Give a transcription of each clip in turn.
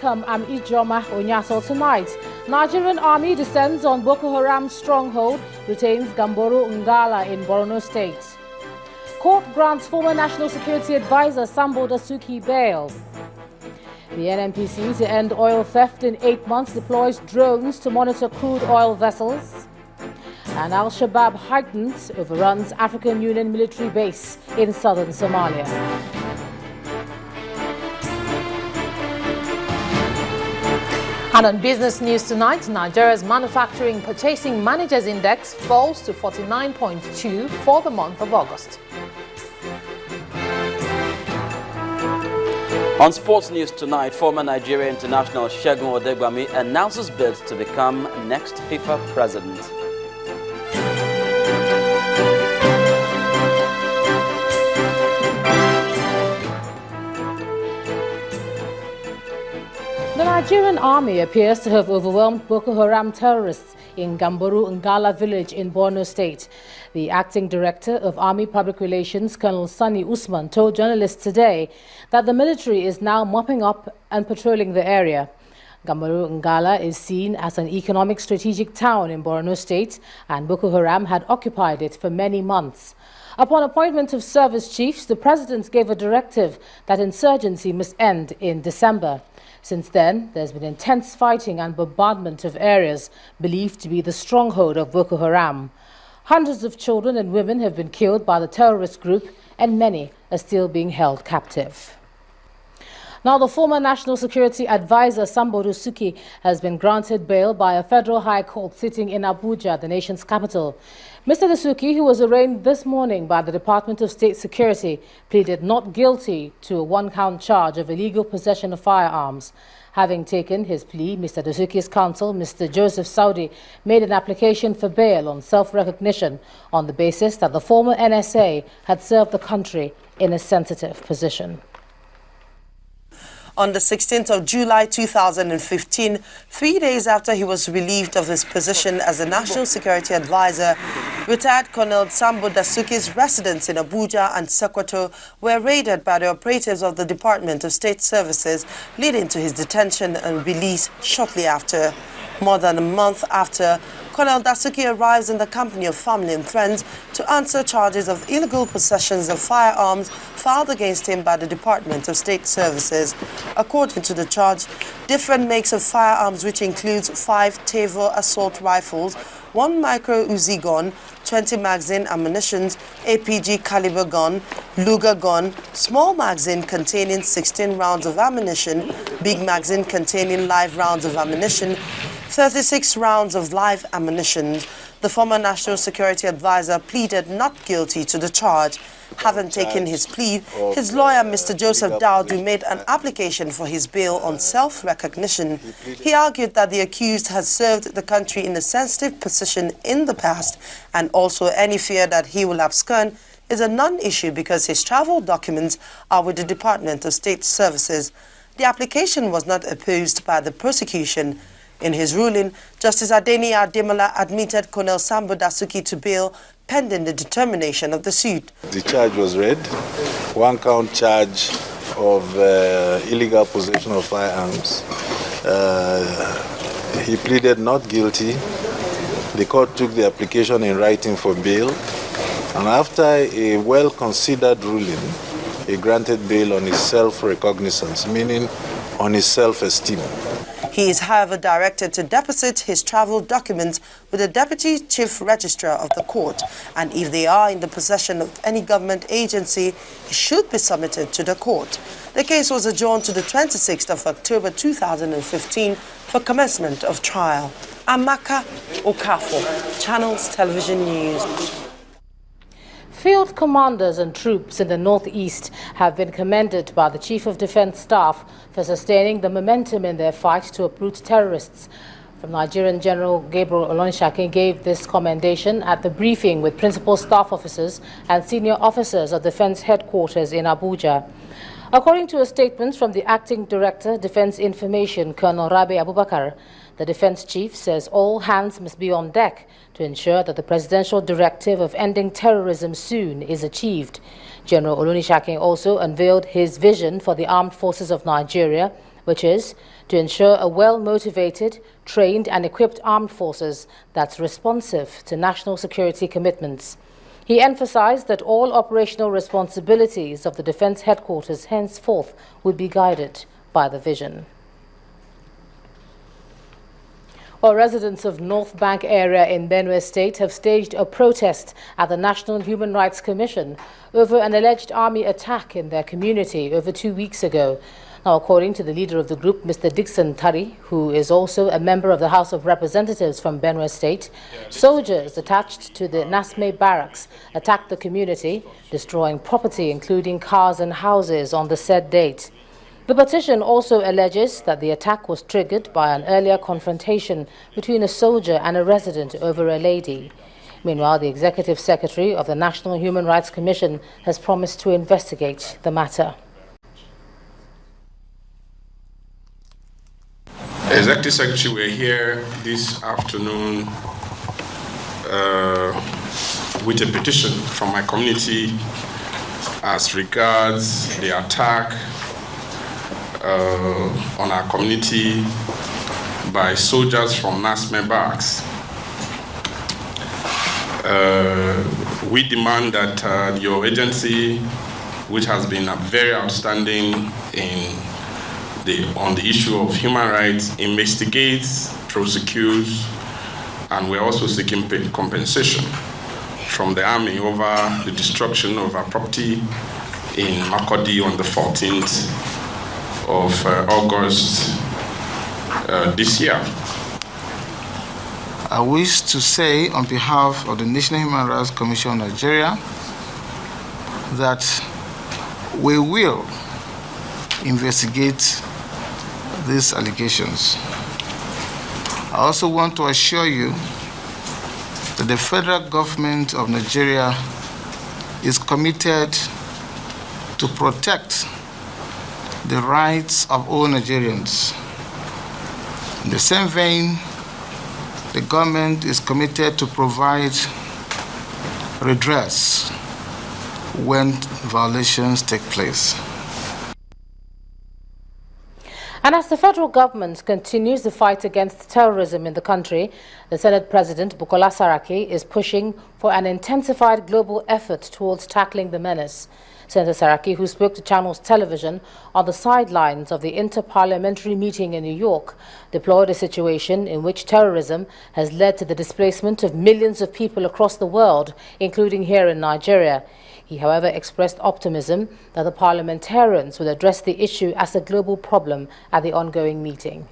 welcome. I'm Ijoma Onyaso. Tonight, Nigerian army descends on Boko Haram stronghold, retains Gamboru Ngala in Borno state. Court grants former National Security Advisor Sambo Dasuki bail. The NNPC to end oil theft in 8 months deploys drones to monitor crude oil vessels. And Al-Shabaab heightens overruns African Union military base in southern Somalia. And on business news tonight, Nigeria's Manufacturing Purchasing Managers Index falls to 49.2 for the month of August. On sports news tonight, former Nigerian international Segun Odegbami announces bid to become next FIFA president. The Nigerian army appears to have overwhelmed Boko Haram terrorists in Gamboru Ngala village in Borno state. The acting director of Army Public Relations, Colonel Sani Usman, told journalists today that the military is now mopping up and patrolling the area. Gamboru Ngala is seen as an economic strategic town in Borno state, and Boko Haram had occupied it for many months. Upon appointment of service chiefs, the president gave a directive that insurgency must end in December. Since then, there's been intense fighting and bombardment of areas believed to be the stronghold of Boko Haram. Hundreds of children and women have been killed by the terrorist group, and many are still being held captive. Now, the former National Security Advisor Sambo Dasuki has been granted bail by a federal high court sitting in Abuja, the nation's capital. Mr. Dasuki, who was arraigned this morning by the Department of State Security, pleaded not guilty to a one-count charge of illegal possession of firearms. Having taken his plea, Mr. Dasuki's counsel, Mr. Joseph Saudi, made an application for bail on self-recognition on the basis that the former NSA had served the country in a sensitive position. On the 16th of July 2015, 3 days after he was relieved of his position as the National Security Advisor, retired Colonel Sambo Dasuki's residence in Abuja and Sokoto were raided by the operatives of the Department of State Services, leading to his detention and release shortly after. More than a month after, Colonel Dasuki arrives in the company of family and friends to answer charges of illegal possessions of firearms filed against him by the Department of State Services. According to the charge, different makes of firearms, which includes 5 Tavor assault rifles, 1 micro Uzi gun, 20 magazine ammunition, APG caliber gun, Luger gun, small magazine containing 16 rounds of ammunition, big magazine containing live rounds of ammunition, 36 rounds of live ammunition. The former National Security Advisor pleaded not guilty to the charge. Having taken his plea, his lawyer, Mr. Joseph Daudu, made an application for his bail on self-recognition. He argued that the accused has served the country in a sensitive position in the past, and also any fear that he will abscond is a non-issue because his travel documents are with the Department of State Services. The application was not opposed by the prosecution. In his ruling, Justice Adeni Ademola admitted Colonel Sambo Dasuki to bail pending the determination of the suit. The charge was read, one-count charge of illegal possession of firearms. He pleaded not guilty. The court took the application in writing for bail, and after a well-considered ruling, he granted bail on his self-recognizance, meaning on his self-esteem. He is, however, directed to deposit his travel documents with the Deputy Chief Registrar of the court, and if they are in the possession of any government agency, it should be submitted to the court. The case was adjourned to the 26th of October 2015 for commencement of trial. Amaka Okafo, Channels Television News. Field commanders and troops in the northeast have been commended by the Chief of Defense Staff for sustaining the momentum in their fight to uproot terrorists. From Nigerian General Gabriel Olonshake gave this commendation at the briefing with principal staff officers and senior officers of Defense Headquarters in Abuja. According to a statement from the Acting Director, Defense Information, Colonel Rabi Abubakar, the Defense Chief says all hands must be on deck to ensure that the presidential directive of ending terrorism soon is achieved. General Olonishake also unveiled his vision for the armed forces of Nigeria which is to ensure a well-motivated, trained and equipped armed forces that's responsive to national security commitments. He emphasized that all operational responsibilities of the Defense Headquarters henceforth would be guided by the vision. Well, residents of North Bank area in Benue State have staged a protest at the National Human Rights Commission over an alleged army attack in their community over 2 weeks ago. Now, according to the leader of the group, Mr. Dixon Tari, who is also a member of the House of Representatives from Benue State, soldiers attached to the Nasme barracks attacked the community, destroying property including cars and houses on the said date. The petition also alleges that the attack was triggered by an earlier confrontation between a soldier and a resident over a lady. Meanwhile, the Executive Secretary of the National Human Rights Commission has promised to investigate the matter. Executive Secretary, we're here this afternoon with a petition from my community as regards the attack on our community by soldiers from Nasme barracks. We demand that your agency, which has been very outstanding on the issue of human rights, investigates, prosecutes, and we're also seeking compensation from the army over the destruction of our property in Makurdi on the 14th of August this year. I wish to say on behalf of the National Human Rights Commission of Nigeria that we will investigate these allegations. I also want to assure you that the federal government of Nigeria is committed to protect the rights of all Nigerians. In the same vein, the government is committed to provide redress when violations take place. And as the federal government continues the fight against terrorism in the country, the Senate President Bukola Saraki is pushing for an intensified global effort towards tackling the menace. Senator Saraki, who spoke to Channels Television on the sidelines of the Inter-Parliamentary meeting in New York, deplored a situation in which terrorism has led to the displacement of millions of people across the world, including here in Nigeria. He, however, expressed optimism that the parliamentarians will address the issue as a global problem at the ongoing meeting.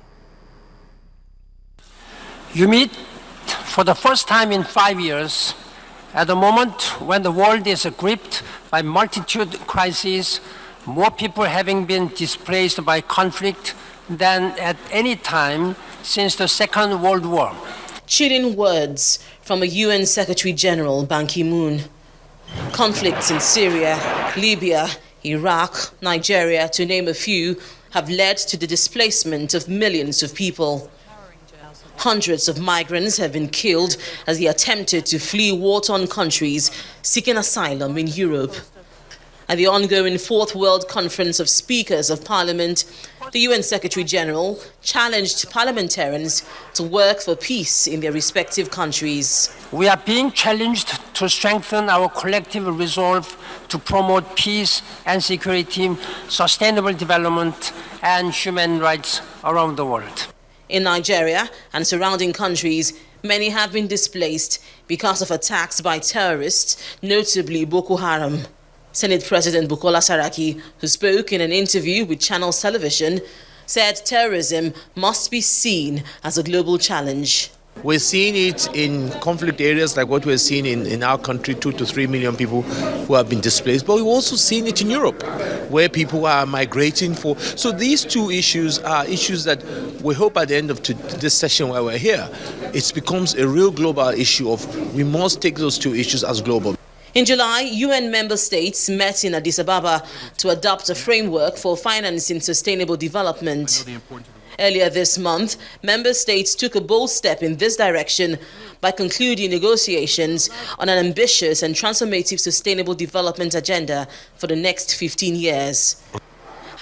You meet for the first time in 5 years at a moment when the world is gripped by multitude crises, more people having been displaced by conflict than at any time since the Second World War. Chilling words from a UN Secretary General, Ban Ki-moon. Conflicts in Syria, Libya, Iraq, Nigeria, to name a few, have led to the displacement of millions of people. Hundreds of migrants have been killed as they attempted to flee war-torn countries seeking asylum in Europe. At the ongoing Fourth World Conference of Speakers of Parliament, the UN Secretary General challenged parliamentarians to work for peace in their respective countries. We are being challenged to strengthen our collective resolve to promote peace and security, sustainable development, and human rights around the world. In Nigeria and surrounding countries, many have been displaced because of attacks by terrorists, notably Boko Haram. Senate President Bukola Saraki, who spoke in an interview with Channels Television, said terrorism must be seen as a global challenge. We're seeing it in conflict areas like what we're seeing in our country, 2 to 3 million people who have been displaced. But we're also seeing it in Europe, where people are migrating for. So these two issues are issues that we hope at the end of this session where we're here, it becomes a real global issue of we must take those two issues as global. In July, UN member states met in Addis Ababa to adopt a framework for financing sustainable development. Earlier this month, member states took a bold step in this direction by concluding negotiations on an ambitious and transformative sustainable development agenda for the next 15 years.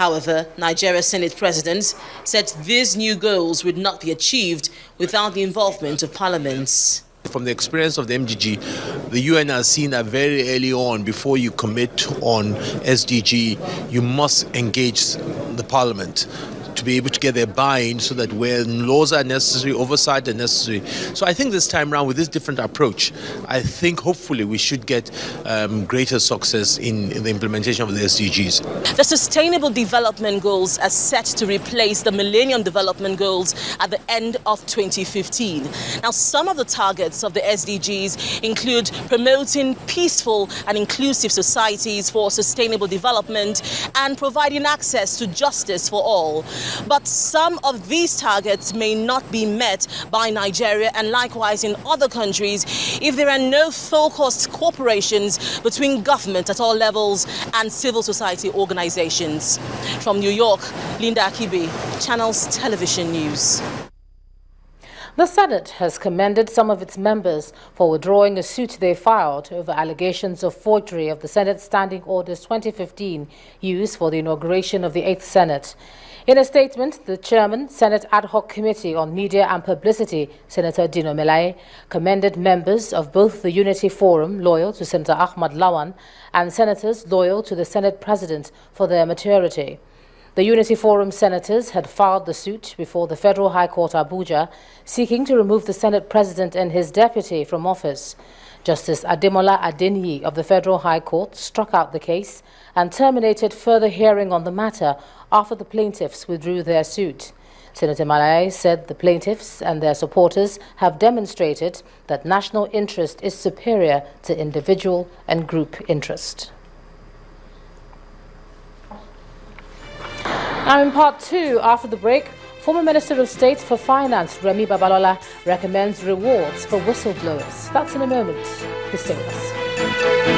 However, Nigeria's Senate President said these new goals would not be achieved without the involvement of parliaments. From the experience of the MDG, the UN has seen that very early on, before you commit on SDG, you must engage the parliament to be able to get their buy-in so that when laws are necessary, oversight are necessary. So I think this time around with this different approach, I think hopefully we should get greater success in the implementation of the SDGs. The Sustainable Development Goals are set to replace the Millennium Development Goals at the end of 2015. Now, some of the targets of the SDGs include promoting peaceful and inclusive societies for sustainable development and providing access to justice for all. But some of these targets may not be met by Nigeria and likewise in other countries if there are no focused cooperations between government at all levels and civil society organizations. From New York, Linda Akibe, Channels Television News. The Senate has commended some of its members for withdrawing a suit they filed over allegations of forgery of the Senate Standing Orders 2015 used for the inauguration of the 8th Senate. In a statement, the Chairman, Senate Ad Hoc Committee on Media and Publicity, Senator Dino Melaye, commended members of both the Unity Forum, loyal to Senator Ahmad Lawan, and senators loyal to the Senate President for their maturity. The Unity Forum senators had filed the suit before the Federal High Court Abuja, seeking to remove the Senate President and his deputy from office. Justice Ademola Adeniyi of the Federal High Court struck out the case and terminated further hearing on the matter after the plaintiffs withdrew their suit. Senator Melaye said the plaintiffs and their supporters have demonstrated that national interest is superior to individual and group interest. Now in part two, after the break, former Minister of State for Finance Remi Babalola recommends rewards for whistleblowers. That's in a moment. Please stay with us.